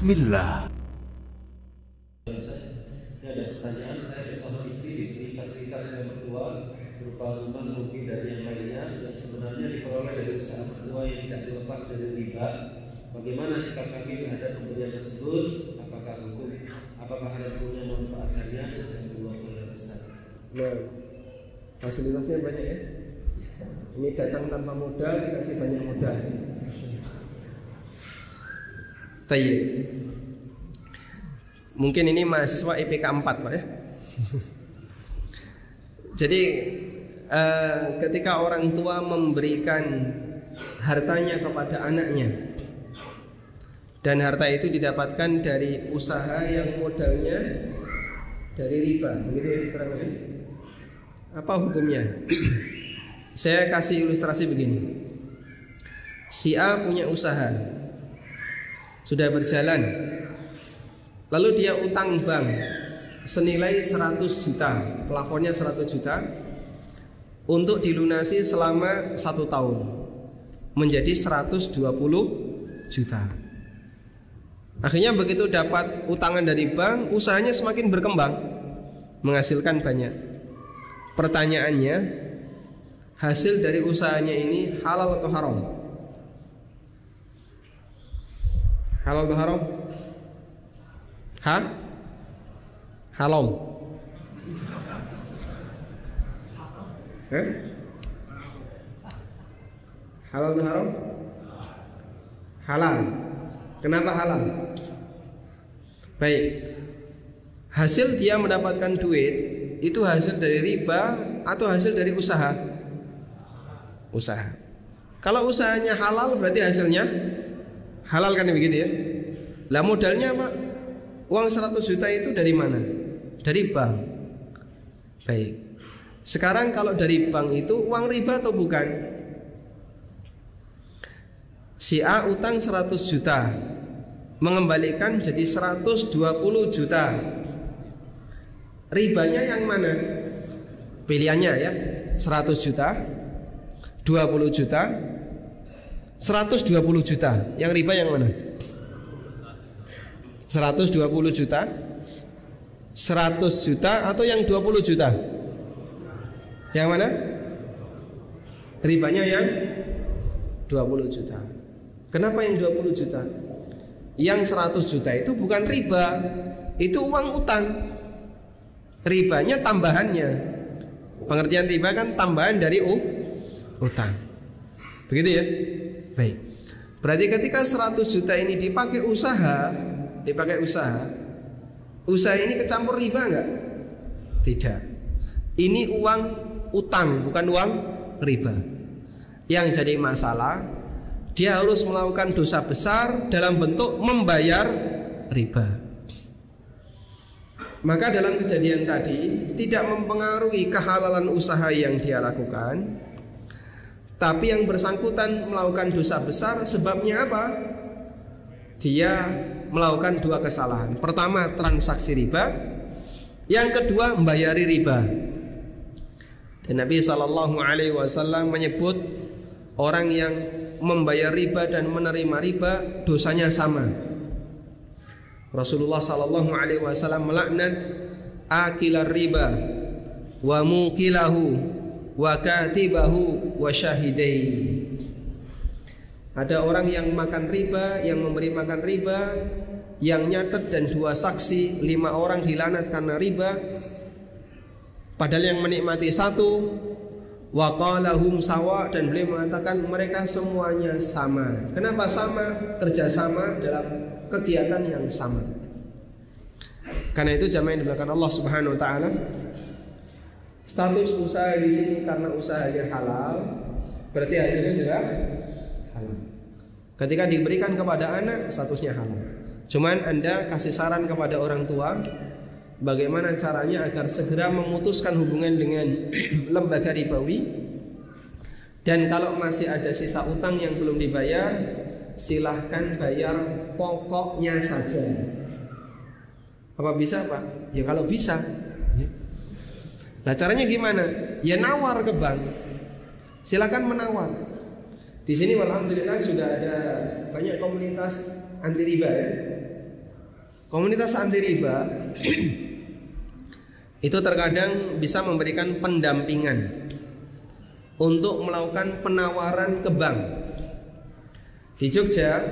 Bismillah. Ini ada pertanyaan, saya bersama istri diberi fasilitas oleh mertua berupa rumah lebih dari yang lainnya yang sebenarnya diperoleh dari usaha mertua yang tidak dilepas dari riba. Bagaimana sikap kami terhadap pemberian tersebut? Apakah ada punya manfaatnya? Jazakumullah khairan Ustaz. Nah, fasilitasnya banyak ya. Ini datang tanpa modal, dikasih banyak modal. Tayyib. Mungkin ini mahasiswa IPK 4 Pak ya. Jadi ketika orang tua memberikan hartanya kepada anaknya dan harta itu didapatkan dari usaha yang modalnya dari riba, begitu ya kurang lebih. Apa hukumnya? Saya kasih ilustrasi begini. Si A punya usaha, sudah berjalan, lalu dia utang bank senilai 100 juta, plafonnya 100 juta untuk dilunasi selama 1 tahun menjadi 120 juta. Akhirnya begitu dapat utangan dari bank, usahanya semakin berkembang, menghasilkan banyak. Pertanyaannya, hasil dari usahanya ini halal atau haram? Halal atau haram? Hah? Halal. Halal atau haram? Halal. Kenapa halal? Baik. Hasil dia mendapatkan duit itu hasil dari riba atau hasil dari usaha? Usaha. Kalau usahanya halal berarti hasilnya halal kan begitu ya? Lah modalnya apa? Uang 100 juta itu dari mana? Dari bank. Baik. Sekarang kalau dari bank itu uang riba atau bukan? Si A utang 100 juta, mengembalikan jadi 120 juta. Ribanya yang mana? Pilihannya ya, 100 juta, 20 juta, 120 juta. Yang riba yang mana? 120 juta, 100 juta atau yang 20 juta? Yang mana? Ribanya yang 20 juta. Kenapa yang 20 juta? Yang 100 juta itu bukan riba, itu uang utang. Ribanya tambahannya. Pengertian riba kan tambahan dari utang. Begitu ya? Baik. Berarti ketika 100 juta ini dipakai usaha, usaha ini kecampur riba enggak? Tidak. Ini uang utang, bukan uang riba. Yang jadi masalah, dia harus melakukan dosa besar dalam bentuk membayar riba. Maka dalam kejadian tadi tidak mempengaruhi kehalalan usaha yang dia lakukan, tapi yang bersangkutan melakukan dosa besar. Sebabnya apa? Dia melakukan 2 kesalahan. Pertama, transaksi riba. Yang kedua, membayari riba. Dan Nabi SAW menyebut orang yang membayar riba dan menerima riba dosanya sama. Rasulullah SAW melaknat akilar riba wa mukilahu wa katibahu wa syahidai. Ada orang yang makan riba, yang memberi makan riba, yang nyatet dan 2 saksi, 5 orang dilaknat karena riba. Padahal yang menikmati 1, wa qalahum sawa, dan beliau mengatakan mereka semuanya sama. Kenapa sama? Kerjasama dalam kegiatan yang sama. Karena itu jamaah yang dimuliakan Allah Subhanahu wa taala, status usaha di sini karena usahanya halal, berarti hasilnya juga halal. Ketika diberikan kepada anak, statusnya halal. Cuman Anda kasih saran kepada orang tua bagaimana caranya agar segera memutuskan hubungan dengan lembaga ribawi. Dan kalau masih ada sisa utang yang belum dibayar, silahkan bayar pokoknya saja. Apa bisa Pak? Ya kalau bisa. Nah caranya gimana? Ya nawar ke bank. Silakan menawar. Di sini alhamdulillah sudah ada banyak komunitas anti riba ya. Komunitas anti riba itu terkadang bisa memberikan pendampingan untuk melakukan penawaran ke bank. Di Jogja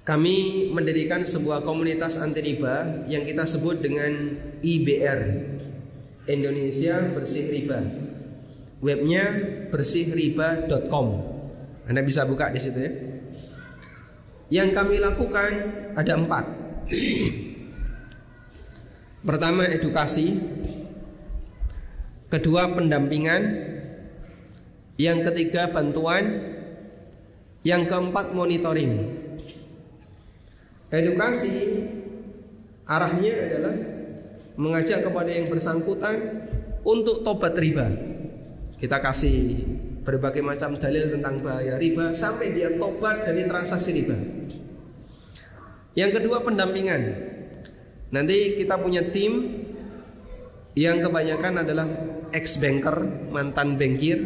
kami mendirikan sebuah komunitas anti riba yang kita sebut dengan IBR, Indonesia Bersih Riba. Webnya bersihriba.com. Anda bisa buka di situ ya. Yang kami lakukan ada 4. Pertama, edukasi. Kedua, pendampingan. Yang ketiga, bantuan. Yang keempat, monitoring. Edukasi arahnya adalah mengajak kepada yang bersangkutan untuk tobat riba. Kita kasih berbagai macam dalil tentang bahaya riba sampai dia tobat dari transaksi riba. Yang kedua, pendampingan. Nanti kita punya tim yang kebanyakan adalah ex-banker, mantan bankir.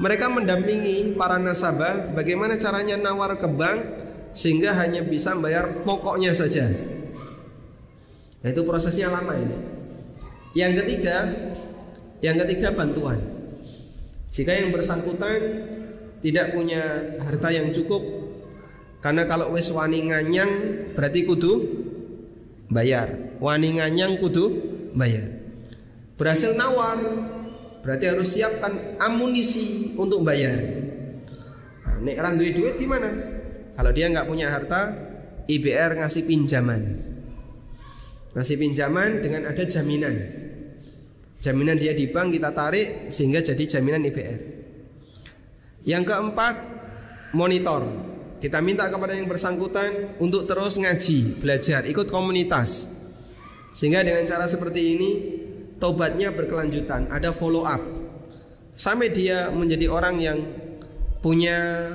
Mereka mendampingi para nasabah bagaimana caranya nawar ke bank sehingga hanya bisa bayar pokoknya saja. Nah, itu prosesnya lama ini. Yang ketiga bantuan. Jika yang bersangkutan tidak punya harta yang cukup, karena kalau wis wani nganyang berarti kudu bayar. Wani nganyang kudu bayar. Berhasil nawar berarti harus siapkan amunisi untuk bayar. Nah, nek ra duwe duit gimana? Kalau dia nggak punya harta, IBR ngasih pinjaman. Ngasih pinjaman dengan ada jaminan. Jaminan dia di bank kita tarik sehingga jadi jaminan IBR. Yang keempat, monitor. Kita minta kepada yang bersangkutan untuk terus ngaji, belajar, ikut komunitas. Sehingga dengan cara seperti ini tobatnya berkelanjutan, ada follow up. Sampai dia menjadi orang yang punya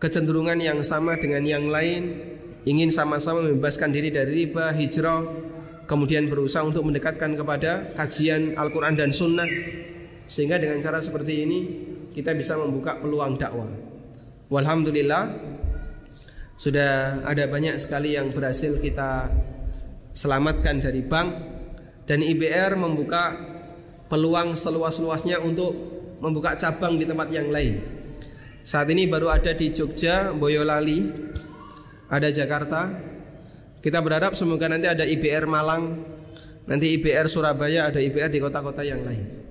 kecenderungan yang sama dengan yang lain, ingin sama-sama membebaskan diri dari riba, hijrah, kemudian berusaha untuk mendekatkan kepada kajian Al-Quran dan Sunnah. Sehingga dengan cara seperti ini kita bisa membuka peluang dakwah. Walhamdulillah, sudah ada banyak sekali yang berhasil kita selamatkan dari bank. Dan IBR membuka peluang seluas-luasnya untuk membuka cabang di tempat yang lain. Saat ini baru ada di Jogja, Boyolali, ada Jakarta. Kita berharap semoga nanti ada IBR Malang, nanti IBR Surabaya, ada IBR di kota-kota yang lain.